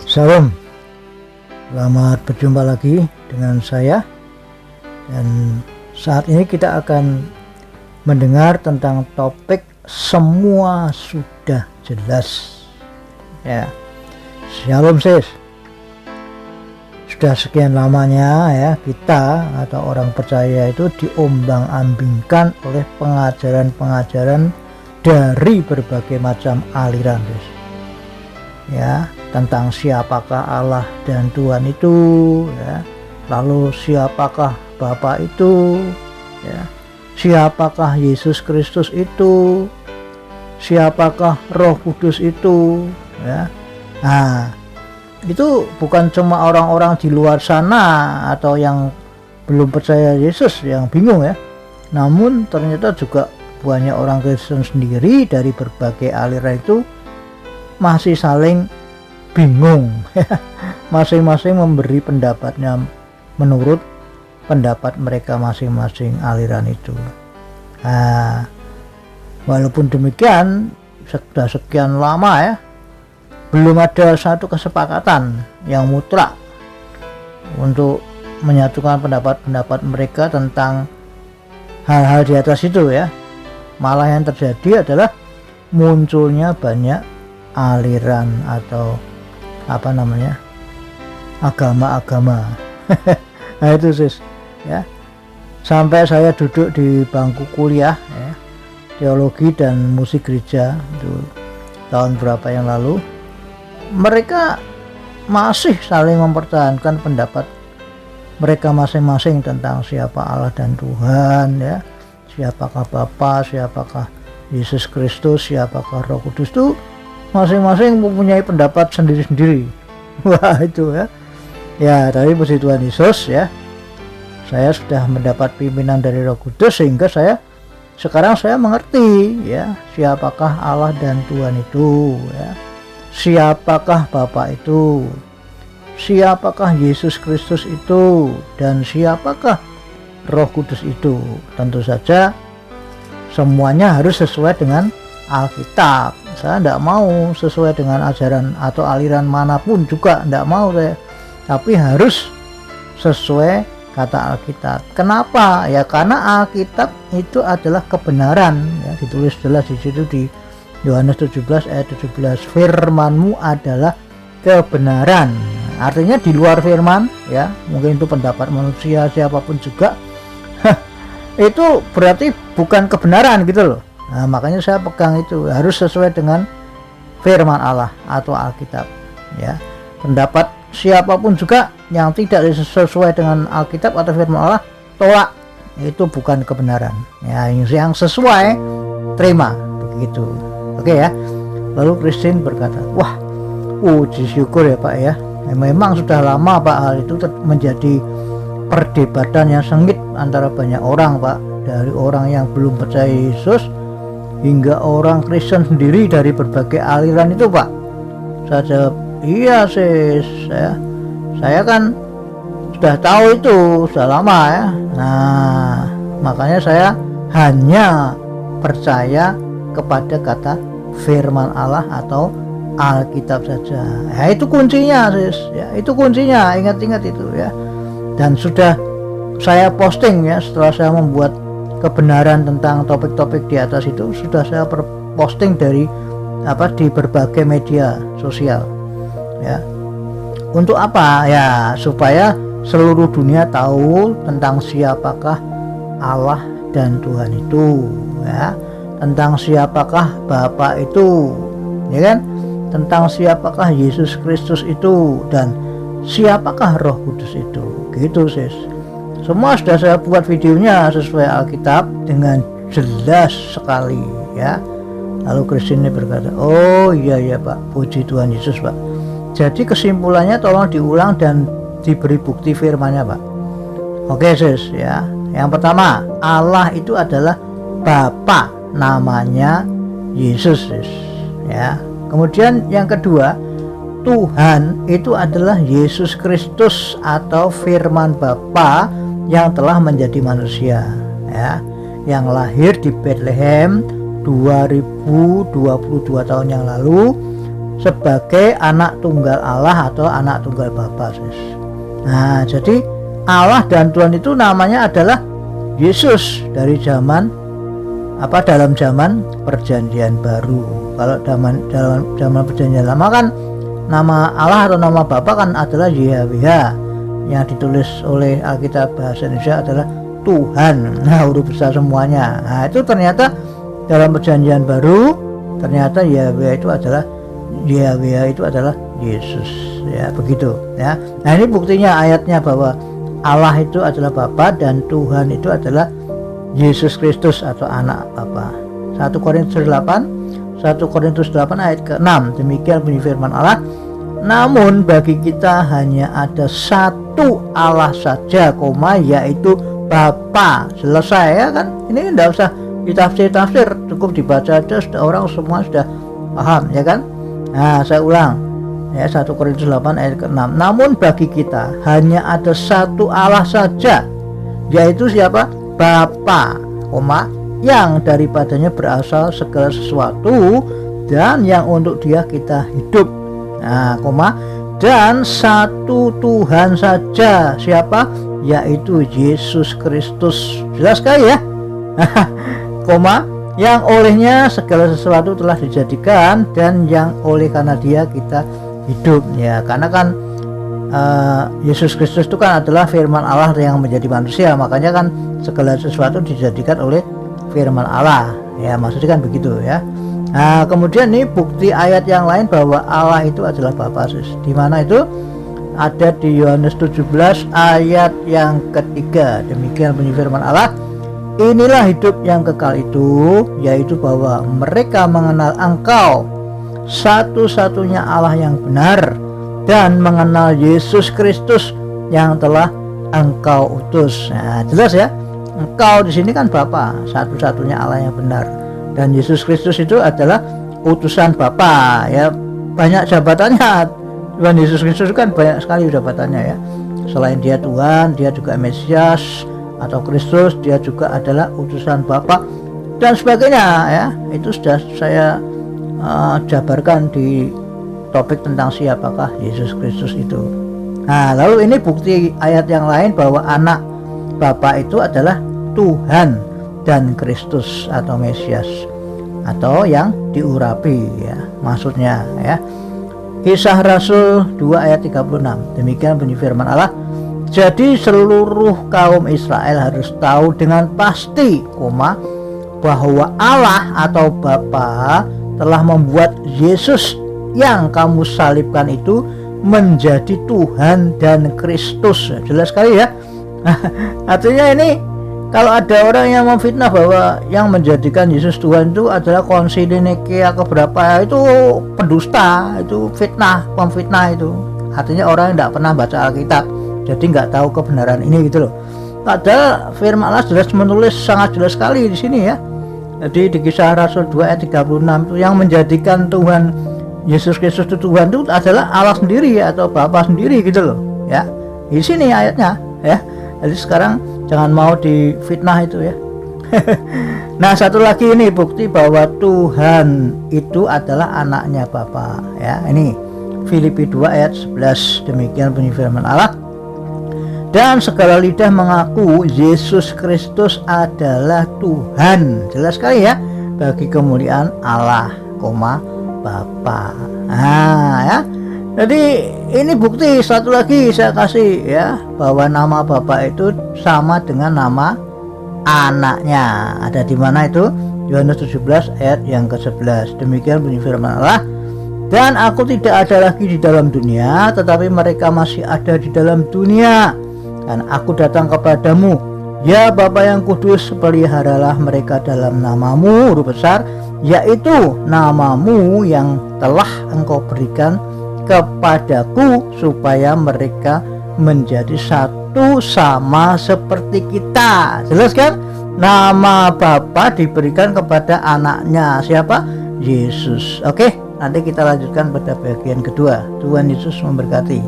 Salam, selamat berjumpa lagi dengan saya. Dan saat ini kita akan mendengar tentang topik semua sudah jelas. Ya, shalom sis. Sudah sekian lamanya ya kita atau orang percaya itu diombang-ambingkan oleh pengajaran-pengajaran dari berbagai macam aliran, sis. Ya, tentang siapakah Allah dan Tuhan itu, ya. Lalu siapakah Bapa itu, ya. Siapakah Yesus Kristus itu, siapakah Roh Kudus itu, ya. Nah, itu bukan cuma orang-orang di luar sana atau yang belum percaya Yesus yang bingung ya, namun ternyata juga banyak orang Kristen sendiri dari berbagai aliran itu masih saling bingung. Masing-masing memberi pendapatnya menurut pendapat mereka masing-masing aliran itu. Nah, walaupun demikian sudah sekian lama ya, belum ada satu kesepakatan yang mutlak untuk menyatukan pendapat-pendapat mereka tentang hal-hal di atas itu ya. Malah yang terjadi adalah munculnya banyak aliran atau agama-agama. Nah itu sis ya, sampai saya duduk di bangku kuliah ya, teologi dan musik gereja itu tahun berapa yang lalu, mereka masih saling mempertahankan pendapat mereka masing-masing tentang siapa Allah dan Tuhan ya, siapakah Bapa, siapakah Yesus Kristus, siapakah Roh Kudus. Itu masing-masing mempunyai pendapat sendiri-sendiri. Wah itu ya. Ya dari puji Tuhan Yesus ya, saya sudah mendapat pimpinan dari Roh Kudus sehingga sekarang saya mengerti ya, siapakah Allah dan Tuhan itu ya, siapakah Bapa itu, siapakah Yesus Kristus itu, dan siapakah Roh Kudus itu. Tentu saja semuanya harus sesuai dengan Alkitab. Saya tidak mau sesuai dengan ajaran atau aliran manapun juga, tidak mau saya, tapi harus sesuai kata Alkitab. Kenapa? Ya karena Alkitab itu adalah kebenaran ya, ditulis jelas di situ di Yohanes 17 ayat 17, firman-Mu adalah kebenaran. Artinya di luar firman ya, mungkin itu pendapat manusia siapapun juga itu berarti bukan kebenaran gitu loh. Nah, makanya saya pegang itu harus sesuai dengan firman Allah atau Alkitab ya. Pendapat siapapun juga yang tidak sesuai dengan Alkitab atau firman Allah, tolak. Itu bukan kebenaran ya. Yang sesuai terima, begitu. Oke ya. Lalu Christine berkata, wah puji syukur ya Pak ya, memang sudah lama Pak hal itu menjadi perdebatan yang sengit antara banyak orang Pak, dari orang yang belum percaya Yesus hingga orang Kristen sendiri dari berbagai aliran itu Pak. Saya jawab, iya sis, saya kan sudah tahu itu sudah lama ya. Nah makanya saya hanya percaya kepada kata firman Allah atau Alkitab saja. Ya itu kuncinya sis ya, itu kuncinya, ingat-ingat itu ya. Dan sudah saya posting ya, setelah saya membuat kebenaran tentang topik-topik di atas itu sudah saya posting di berbagai media sosial ya. Untuk apa ya? Supaya seluruh dunia tahu tentang siapakah Allah dan Tuhan itu ya, tentang siapakah Bapa itu ya kan, tentang siapakah Yesus Kristus itu, dan siapakah Roh Kudus itu, gitu sis. Semua sudah saya buat videonya sesuai Alkitab dengan jelas sekali ya. Lalu Christine berkata, oh iya Pak, puji Tuhan Yesus Pak. Jadi kesimpulannya tolong diulang dan diberi bukti firman-Nya Pak. Oke sis ya. Yang pertama, Allah itu adalah Bapa, namanya Yesus sis ya. Kemudian yang kedua, Tuhan itu adalah Yesus Kristus atau firman Bapa yang telah menjadi manusia ya, yang lahir di Bethlehem 2022 tahun yang lalu sebagai anak tunggal Allah atau anak tunggal Bapa. Nah, jadi Allah dan Tuhan itu namanya adalah Yesus dalam zaman perjanjian baru. Kalau dalam zaman perjanjian lama kan nama Allah atau nama Bapa kan adalah Yahweh, yang ditulis oleh Alkitab bahasa Indonesia adalah Tuhan. Nah, huruf besar semuanya. Nah, itu ternyata dalam perjanjian baru ternyata Yahweh itu adalah Yesus, ya begitu ya. Nah, ini buktinya ayatnya bahwa Allah itu adalah Bapa dan Tuhan itu adalah Yesus Kristus atau anak Bapa. 1 Korintus 8 ayat ke-6, demikian bunyi firman Allah, namun bagi kita hanya ada satu Allah saja, yaitu Bapa. Selesai ya kan, ini tidak usah ditafsir, cukup dibaca aja, sudah orang semua sudah paham ya kan. Nah, saya ulang ya, 1 Korintus 8 ayat ke-6, namun bagi kita hanya ada satu Allah saja, yaitu siapa? Bapa, yang daripadanya berasal segala sesuatu dan yang untuk dia kita hidup. Nah, dan satu Tuhan saja, siapa? Yaitu Yesus Kristus. Jelas sekali ya. Yang olehnya segala sesuatu telah dijadikan dan yang oleh karena dia kita hidup. Ya, karena kan Yesus Kristus itu kan adalah firman Allah yang menjadi manusia, makanya kan segala sesuatu dijadikan oleh firman Allah. Ya, maksudnya kan begitu ya. Nah, kemudian nih bukti ayat yang lain bahwa Allah itu adalah Bapa. Di mana itu? Ada di Yohanes 17 ayat yang ketiga. Demikian bunyi firman Allah, inilah hidup yang kekal itu, yaitu bahwa mereka mengenal Engkau satu-satunya Allah yang benar dan mengenal Yesus Kristus yang telah Engkau utus. Nah, jelas ya. Engkau di sini kan Bapa, satu-satunya Allah yang benar, dan Yesus Kristus itu adalah utusan Bapa. Ya, banyak jabatannya. Tuhan Yesus Kristus kan banyak sekali jabatannya ya. Selain dia Tuhan, dia juga Mesias atau Kristus, dia juga adalah utusan Bapa dan sebagainya ya. Itu sudah saya jabarkan di topik tentang siapakah Yesus Kristus itu. Nah, lalu ini bukti ayat yang lain bahwa anak Bapa itu adalah Tuhan dan Kristus atau Mesias atau yang diurapi ya, maksudnya ya. Kisah Rasul 2 ayat 36, demikian bunyi firman Allah, jadi seluruh kaum Israel harus tahu dengan pasti, bahwa Allah atau Bapa telah membuat Yesus yang kamu salibkan itu menjadi Tuhan dan Kristus. Jelas sekali ya. Artinya ini, kalau ada orang yang memfitnah bahwa yang menjadikan Yesus Tuhan itu adalah Konsili Nikea keberapa, itu pendusta, itu fitnah, pemfitnah itu. Artinya orang yang tidak pernah baca Alkitab, jadi nggak tahu kebenaran ini gitu loh. Padahal firman Allah jelas menulis sangat jelas sekali di sini ya. Jadi di Kisah Rasul 2 ayat 36 itu yang menjadikan Tuhan Yesus Kristus itu Tuhan itu adalah Allah sendiri atau Bapa sendiri gitu loh ya. Di sini ayatnya ya. Jadi sekarang jangan mau difitnah itu ya. Nah, satu lagi ini bukti bahwa Tuhan itu adalah anaknya Bapa ya. Ini Filipi 2 ayat 11, demikian bunyi firman Allah, dan segala lidah mengaku Yesus Kristus adalah Tuhan. Jelas sekali ya, bagi kemuliaan Allah, Bapa. Nah ya, jadi ini bukti satu lagi saya kasih ya, bahwa nama Bapa itu sama dengan nama anaknya. Ada di mana itu? Yohanes 17 ayat yang ke-11. Demikian bunyi firman Allah, dan aku tidak ada lagi di dalam dunia, tetapi mereka masih ada di dalam dunia, dan aku datang kepadamu. Ya Bapa yang kudus, peliharalah mereka dalam namamu, huruf besar, yaitu namamu yang telah engkau berikan kepadaku, supaya mereka menjadi satu sama seperti kita. Jelas kan? Nama Bapa diberikan kepada anaknya, siapa? Yesus. Oke, nanti kita lanjutkan pada bagian kedua. Tuhan Yesus memberkati.